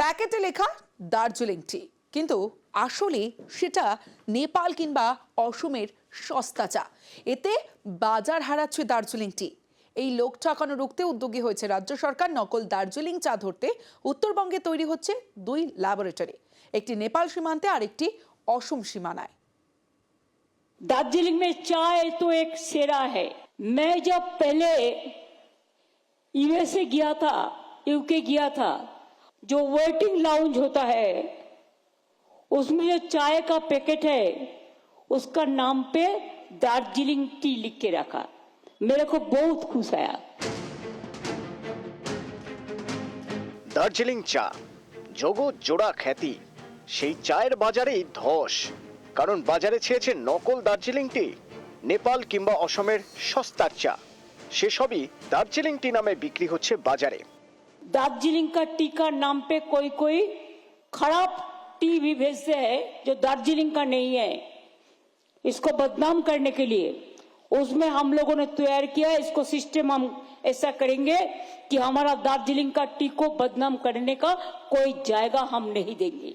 প্যাকেটে লেখা দার্জিলিং টি, কিন্তু আসলে সেটা নেপাল কিংবা অসমের সস্তা চা। এতে বাজার হারাচ্ছে দার্জিলিং টি। এই লোক ঠকানো রুখতে উদ্যোগী হয়েছে রাজ্য সরকার। নকল দার্জিলিং চা ধরতে উত্তরবঙ্গে তৈরি হচ্ছে দুই ল্যাবরেটরি, একটি নেপাল সীমান্তে আর একটি অসম সীমানায়। दार्जिलिंग में चाय तो एक सेरा है। मैं जब पहले यूएसए गया था, यूके गया था, जो वेटिंग लाउंज होता है उसमें जो चाय का पैकेट है उसका नाम पे दार्जिलिंग टी लिख के रखा। मेरे को बहुत खुश आया। দার্জিলিং চা জগৎ জোড়া খ্যাতি, সেই চায়ের বাজারেই ধস। কারণ বাজারে ছেয়েছে নকল দার্জিলিং টি, নেপাল কিংবা অসমের সস্তার চা। সেসবই দার্জিলিং টি নামে বিক্রি হচ্ছে বাজারে। दार्जिलिंग का टी का नाम पे कोई कोई खराब टी भी भेजते हैं जो दार्जिलिंग का नहीं है, इसको बदनाम करने के लिए। उसमें हम लोगों ने तैयार किया, इसको सिस्टम हम ऐसा करेंगे कि हमारा दार्जिलिंग का टी को बदनाम करने का कोई जायगा हम नहीं देंगे।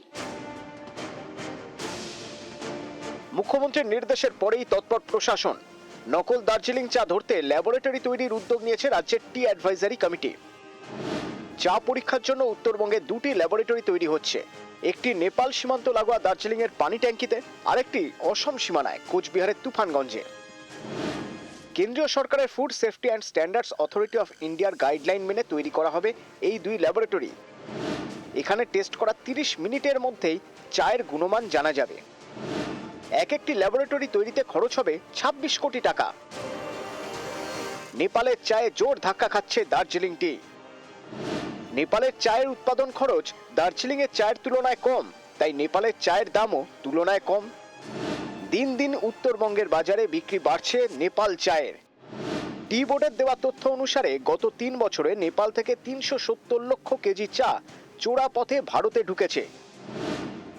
মুখ্যমন্ত্রীর নির্দেশের পরেই তৎপর প্রশাসন। নকল দার্জিলিং চা ধরতে ল্যাবরেটরি তৈরির উদ্যোগ নিয়েছে রাজ্যের টি অ্যাডভাইজারি কমিটি। চা পরীক্ষার জন্য উত্তরবঙ্গে দুটি ল্যাবরেটরি তৈরি হচ্ছে, একটি নেপাল সীমান্ত লাগোয়া দার্জিলিং এর পানি ট্যাঙ্কিতে, আরেকটি অসম সীমানায় কোচবিহারের তুফানগঞ্জে। কেন্দ্রীয় সরকারের food safety and standards authority of ইন্ডিয়ার গাইডলাইন মেনে তৈরি করা হবে এই দুই ল্যাবরেটরি। এখানে টেস্ট করা 30 মিনিটের মধ্যেই চায়ের গুণমান জানা যাবে। এক একটি ল্যাবরেটরি তৈরিতে খরচ হবে 26 কোটি টাকা। নেপালের চায়ে জোর ধাক্কা খাচ্ছে দার্জিলিং টি। নেপালের চায়ের উৎপাদন খরচ দার্জিলিং এর চায়ের তুলনায় কম, তাই নেপালের চায়ের দামও তুলনায় কম। দিন দিন উত্তরবঙ্গের বাজারে বিক্রি বাড়ছে নেপাল চায়ের। টি বোর্ডের দেওয়া তথ্য অনুসারে গত 3 বছরে নেপাল থেকে 370 লক্ষ কেজি চা চোরা পথে ভারতে ঢুকেছে।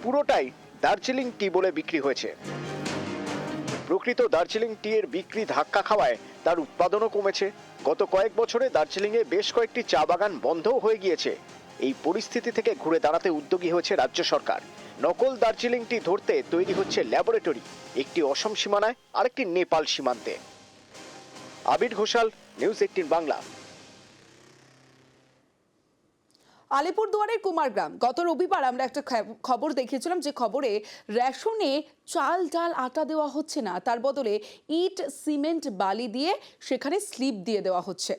পুরোটাই দার্জিলিং টি বলে বিক্রি হয়েছে। প্রকৃত দার্জিলিং টি এর বিক্রি ধাক্কা খাওয়ায় তার উৎপাদনও কমেছে। গত কয়েক বছরে দার্জিলিংয়ে বেশ কয়েকটি চা বাগান বন্ধও হয়ে গিয়েছে। এই পরিস্থিতি থেকে ঘুরে দাঁড়াতে উদ্যোগী হয়েছে রাজ্য সরকার। নকল দার্জিলিং টি ধরতে তৈরি হচ্ছে ল্যাবরেটরি, একটি অসম সীমানায় আরেকটি নেপাল সীমান্তে। আবির ঘোষাল, নিউজ 18 বাংলা। আলিপুরদুয়ারের কুমারগ্রাম। গত রবিবার আমরা একটা খবর দেখিয়েছিলাম, যে খবরে রেশনে চাল ডাল আটা দেওয়া হচ্ছে না, তার বদলে ইট সিমেন্ট বালি দিয়ে সেখানে স্লিপ দিয়ে দেওয়া হচ্ছে।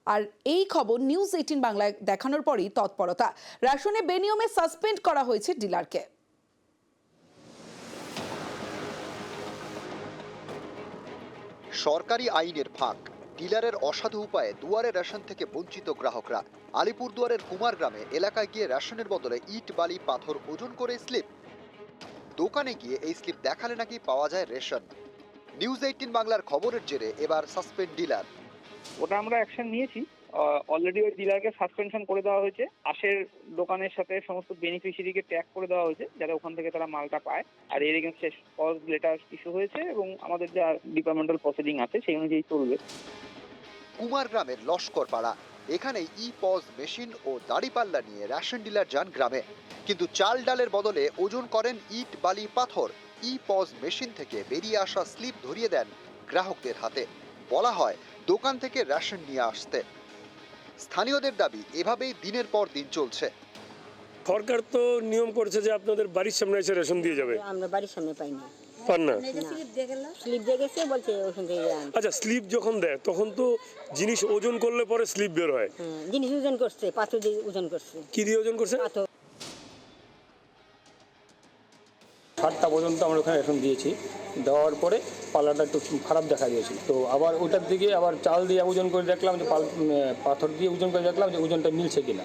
আর এই খবর নিউজ 18 বাংলায় দেখানোর পরই তৎপরতা। রেশনে বেনিয়মে সাসপেন্ড করা হয়েছে ডিলারকে। সরকারি আইনের ফাঁক, ডিলারের অসাধু উপায়ে দুয়ারে রেশন থেকে বঞ্চিত গ্রাহকরা। আলিপুরদুয়ারের কুমারগ্রামে এলাকায় গিয়ে রেশনের বদলে ইট বালি পাথর ওজন করে স্লিপ। দোকানে গিয়ে এই স্লিপ দেখালে নাকি পাওয়া যায় রেশন। নিউজ 18 বাংলার খবরের জেরে এবার সাসপেন্ড ডিলার। ওটা আমরা অ্যাকশন নিয়েছি, অলরেডি ওই ডিলারকে সাসপেনশন করে দেওয়া হয়েছে। পাশের দোকানের সাথে সমস্ত বেনিফিশিয়ারিকে ট্যাগ করে দেওয়া হয়েছে, যাতে ওখান থেকে তারা মালটা পায়। আর এর এগেইনস্টে কজ লেটার ইস্যু হয়েছে এবং আমাদের যা ডিপার্টমেন্টাল প্রসিডিং আছে সেই অনুযায়ী চলবে। কুমারগ্রামের লস্কর পাড়া, এখানে ই পজ মেশিন ও দাড়িপাল্লা নিয়ে রেশন ডিলার যান গ্রামে। কিন্তু চাল ডালের বদলে ওজন করেন ইট বালি পাথর। ই পজ মেশিন থেকে বেরিয়ে আসা স্লিপ ধরিয়ে দেন গ্রাহকদের হাতে। বলা হয় দোকান থেকে রেশন নিয়ে আসতে। স্থানীয়দের দাবি এভাবেই দিনের পর দিন চলছে। সরকার তো নিয়ম করছে যে আপনাদের বাড়ির সামনে এসে রেশন দিয়ে যাবে। আমরা বাড়ির সামনে পাই না, পান না। স্লিপ দিয়ে গেছে বলছে ওখান থেকে আচ্ছা, স্লিপ যখন দেয় তখন তো জিনিস ওজন করলে পরে স্লিপ বের হয়। জিনিস ওজন করছে, পাথর দিয়ে ওজন করছে। কি দিয়ে ওজন করছে? পাথর। 7টা পর্যন্ত আমরা ওখানে রেশন দিয়েছি, দেওয়ার পরে পাল্লাটা একটু খারাপ দেখা দিয়েছিল। তো আবার ওটার দিকে আবার চাল দিয়ে ওজন করে দেখলাম যে পাথর দিয়ে ওজন করে দেখলাম যে ওজনটা মিলছে কিনা।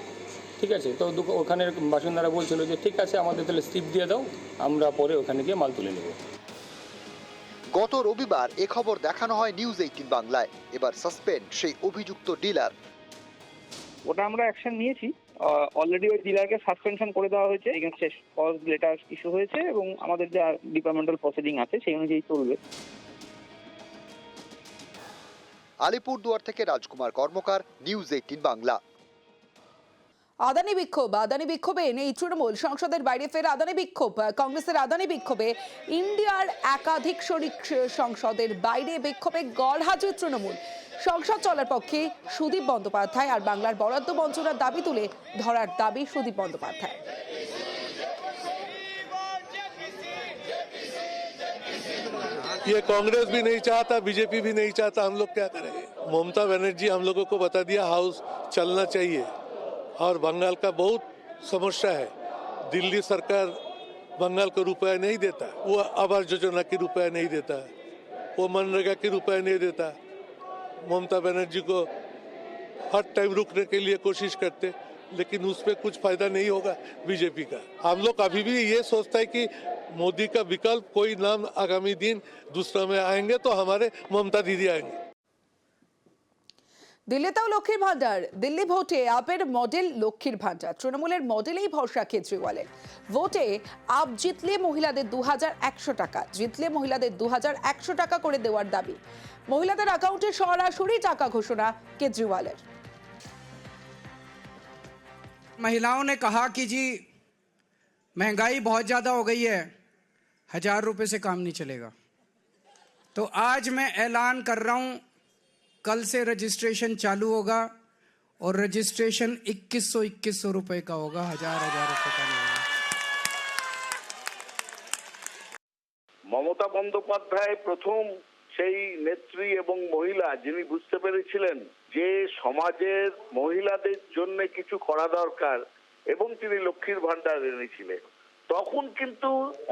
ঠিক আছে, তো ওখানের বাসিন্দারা বলছিল যে ঠিক আছে আমাদের তাহলে স্লিপ দিয়ে দাও, আমরা পরে ওখানে গিয়ে মাল তুলে নেব। গত রবিবার এ খবর দেখানো হয় নিউজ 18 বাংলায়। এবার সাসপেন্ড সেই অভিযুক্ত ডিলার। ওটা আমরা অ্যাকশন নিয়েছি, অলরেডি ওই ডিলারকে সাসপেনশন করে দেওয়া হয়েছে, এগেইনস্টে কজ লেটার ইস্যু হয়েছে এবং আমাদের যা ডিপার্টমেন্টাল প্রসিডিং আছে সেই অনুযায়ী চলবে। আলিপুরদুয়ার থেকে রাজকুমার কর্মকার, নিউজ 18 বাংলা। আদানি বিক্ষোভে নেই তৃণমূল, সংসদের বাইরে ফের আদানি বিক্ষোভ। কংগ্রেসের আদানি বিক্ষোভে ইন্ডিয়ার একাধিক শরিক সংসদের বাইরে বিক্ষোভে গড়হাজির তৃণমূল। সংসদ চলার পক্ষে সুদীপ বন্দ্যোপাধ্যায় আর বাংলার বরাদ্দ বঞ্চনার দাবি তুলে ধরার দাবি সুদীপ বন্দ্যোপাধ্যায়। ये कांग्रेस भी नहीं चाहता, बीजेपी भी नहीं चाहता, हम लोग क्या करेंगे? ममता बनर्जी हम लोगों को बता दिया हाउस चलना चाहिए, और बंगाल का बहुत समस्या है। दिल्ली सरकार बंगाल को रुपया नहीं देता, वो आवास योजना की रुपया नहीं देता, वो मनरेगा की रुपया नहीं देता। ममता बनर्जी को हर टाइम रुकने के लिए कोशिश करते, लेकिन उस पर कुछ फायदा नहीं होगा बीजेपी का। हम लोग अभी भी ये सोचता है कि मोदी का विकल्प कोई नाम आगामी दिन दूसरा में आएंगे तो हमारे ममता दीदी आएंगे। দিল্লিতেও লক্ষ্মীর ভান্ডার, দিল্লি ভোটে আপের মডেল লক্ষ্মীর ভান্ডার, তৃণমূলের মডেলেই ভরসা কেজরিওয়ালের। ভোটে আপ জিতলে মহিলাদের 2100 টাকা, জিতলে মহিলাদের 2100 টাকা করে দেওয়ার দাবি। মহিলাদের অ্যাকাউন্টে সরাসরি টাকা ঘোষণা কেজরিওয়ালের। महिलाओं ने कहा कि जी महंगाई बहुत ज़्यादा हो गई है, 1000 रुपये से काम नहीं चलेगा। तो आज मैं ऐलान कर रहा हूँ, कल से रजिस्ट्रेशन चालू होगा और रजिस्ट्रेशन 2100 रुपये का होगा, 1000 रुपये का नहीं होगा। মমতা বন্দ্যোপাধ্যায় প্রথম সেই নেত্রী এবং মহিলা যিনি বুঝতে পেরেছিলেন যে সমাজের মহিলাদের জন্য কিছু করা দরকার, এবং তিনি লক্ষ্মীর ভান্ডার এনেছিলেন। তখন কিন্তু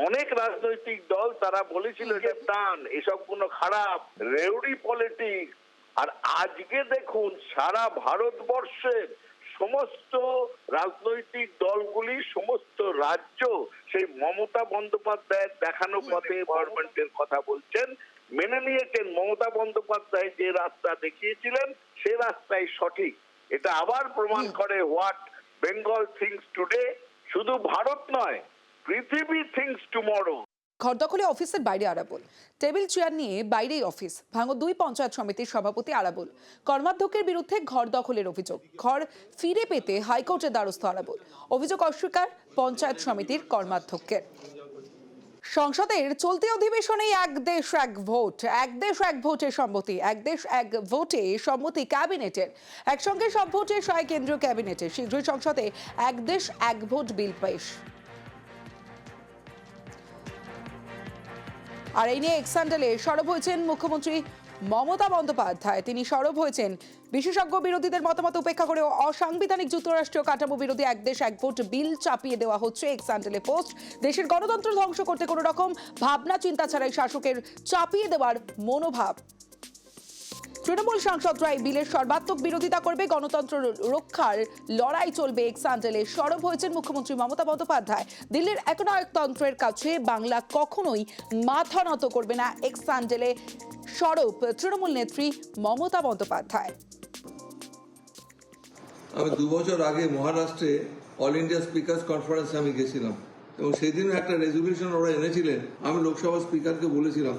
অনেক রাজনৈতিক দল তারা বলেছিল যে দান এসব কোনো খারাপ রেউডি পলিটিক্স। আর আজকে দেখুন সারা ভারতবর্ষের সমস্ত রাজনৈতিক দলগুলি, সমস্ত রাজ্য সেই মমতা বন্দ্যোপাধ্যায়ের দেখানো পথে গভর্নমেন্টের কথা বলছেন, মেনে নিয়েছেন। মমতা বন্দ্যোপাধ্যায় যে রাস্তা দেখিয়েছিলেন সে রাস্তাই সঠিক। এটা আবার প্রমাণ করে হোয়াট বেঙ্গল থিংস টুডে। শুধু ভারত নয়, পৃথিবী থিংস টুমরো। ঘর দখলে অফিসের বাইরে আরাবুল, টেবিল চেয়ার নিয়ে বাইরেই অফিস। ভাঙো 2 পঞ্চায়েত সমিতির সভাপতি আরাবুল। কর্মাধ্যক্ষের বিরুদ্ধে ঘর দখলের অভিযোগ, ঘর ফিরে পেতে হাইকোর্টের দ্বারস্থ আরাবুল। অভিযোগ অস্বীকার পঞ্চায়েত সমিতির কর্মাধ্যক্ষের। সংসদের চলতি অধিবেশনে এক দেশ এক ভোট, এক দেশ এক ভোটের সম্মতি, এক দেশ এক ভোটে সম্মতি ক্যাবিনেটের। একসঙ্গে সব ভোটের সহায় কেন্দ্রীয় ক্যাবিনেটে। শীঘ্রই সংসদে এক দেশ এক ভোট বিল পেশ। আর এই নিয়ে এক্সান্ডেলে সরব হয়েছেন মুখ্যমন্ত্রী মমতা বন্দ্যোপাধ্যায়। তিনি সরব হয়েছেন বিশেষজ্ঞ বিরোধীদের মতামত উপেক্ষা করে অসাংবিধানিক যুক্তরাষ্ট্রীয় কাঠামো বিরোধী এক দেশ এক ভোট বিল চাপিয়ে দেওয়া হচ্ছে। এক্সান্ডেলে পোস্ট, দেশের গণতন্ত্র ধ্বংস করতে কোনো রকম ভাবনা চিন্তা ছাড়াই শাসকের চাপিয়ে দেওয়ার মনোভাব। তৃণমূল সাংসদরা এই বিলের সর্বাত্মক বিরোধিতা করবে, গণতন্ত্র রক্ষার লড়াই চলবে। এক্সান্ডেলে সরব হয়েছেন মুখ্যমন্ত্রী মমতা বন্দ্যোপাধ্যায়। দিল্লির একনায়কতন্ত্রের কাছে বাংলা কখনোই মাথা নত করবে না। এক্সান্ডেলে সরব তৃণমূল নেত্রী মমতা বন্দ্যোপাধ্যায়। আমি 2 বছর আগে মহারাষ্ট্রে অল ইন্ডিয়া স্পিকার্স কনফারেন্সে আমি গেছিলাম, এবং সেই দিনও একটা রেজলিউশন ওরা এনেছিলেন। আমি লোকসভা স্পিকারকে বলেছিলাম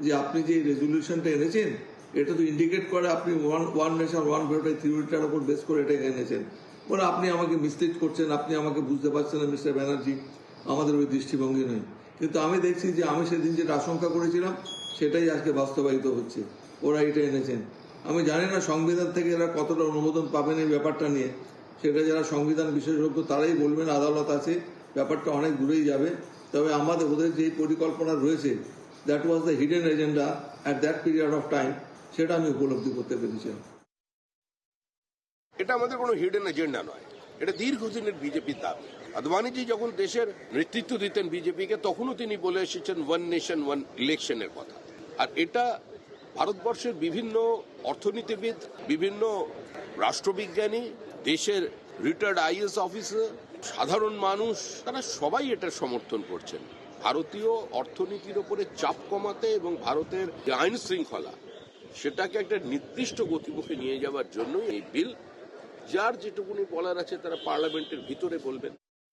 যে আপনি যে রেজলিউশনটা এনেছেন এটা তো ইন্ডিকেট করে আপনি ওয়ান নেশন ওয়ান ভোট থিওরিটার উপর বেস করে এটা এনেছেন। বলে আপনি আমাকে মিসলিড করছেন, আপনি আমাকে বুঝতে পারছেন না মিস্টার ব্যানার্জি, আমাদের ওই দৃষ্টিভঙ্গি নয়। কিন্তু আমি দেখছি যে আমি সেদিন যেটা আশঙ্কা করেছিলাম সেটাই আজকে বাস্তবায়িত হচ্ছে। ওরা এটা এনেছেন। আমি জানি না সংবিধান থেকে এরা কতটা অনুমোদন পাবেন এই ব্যাপারটা নিয়ে, সেটা যারা সংবিধান বিশেষজ্ঞ তারাই বলবেন, আদালত আছে, ব্যাপারটা অনেক দূরেই যাবে। তবে আমাদের ওদের যে পরিকল্পনা রয়েছে, that was the hidden agenda at that period of time, সেটা আমি উপলব্ধি করতে পেরেছিলাম। এটা আমাদের কোনো হিডেন এজেন্ডা নয়, এটা দীর্ঘদিনের বিজেপির দাবি। আদবানিজি যখন দেশের নেতৃত্ব দিতেন বিজেপিকে, তখনও তিনি বলে এসেছেন ওয়ান নেশন ওয়ান ইলেকশনের কথা। আর এটা ভারতবর্ষের বিভিন্ন অর্থনীতিবিদ, বিভিন্ন রাষ্ট্রবিজ্ঞানী, দেশের রিটায়ার্ড আইএএস অফিসার, সাধারণ মানুষ, তারা সবাই এটা সমর্থন করছেন। ভারতীয় অর্থনীতির উপরে চাপ কমাতে এবং ভারতের যে আইন শৃঙ্খলা সেটাকে একটা নির্দিষ্ট গতিমুখে নিয়ে যাওয়ার জন্য এই বিল। যার যেটুকুনি বলার আছে তারা পার্লামেন্টের ভিতরে বলবেন।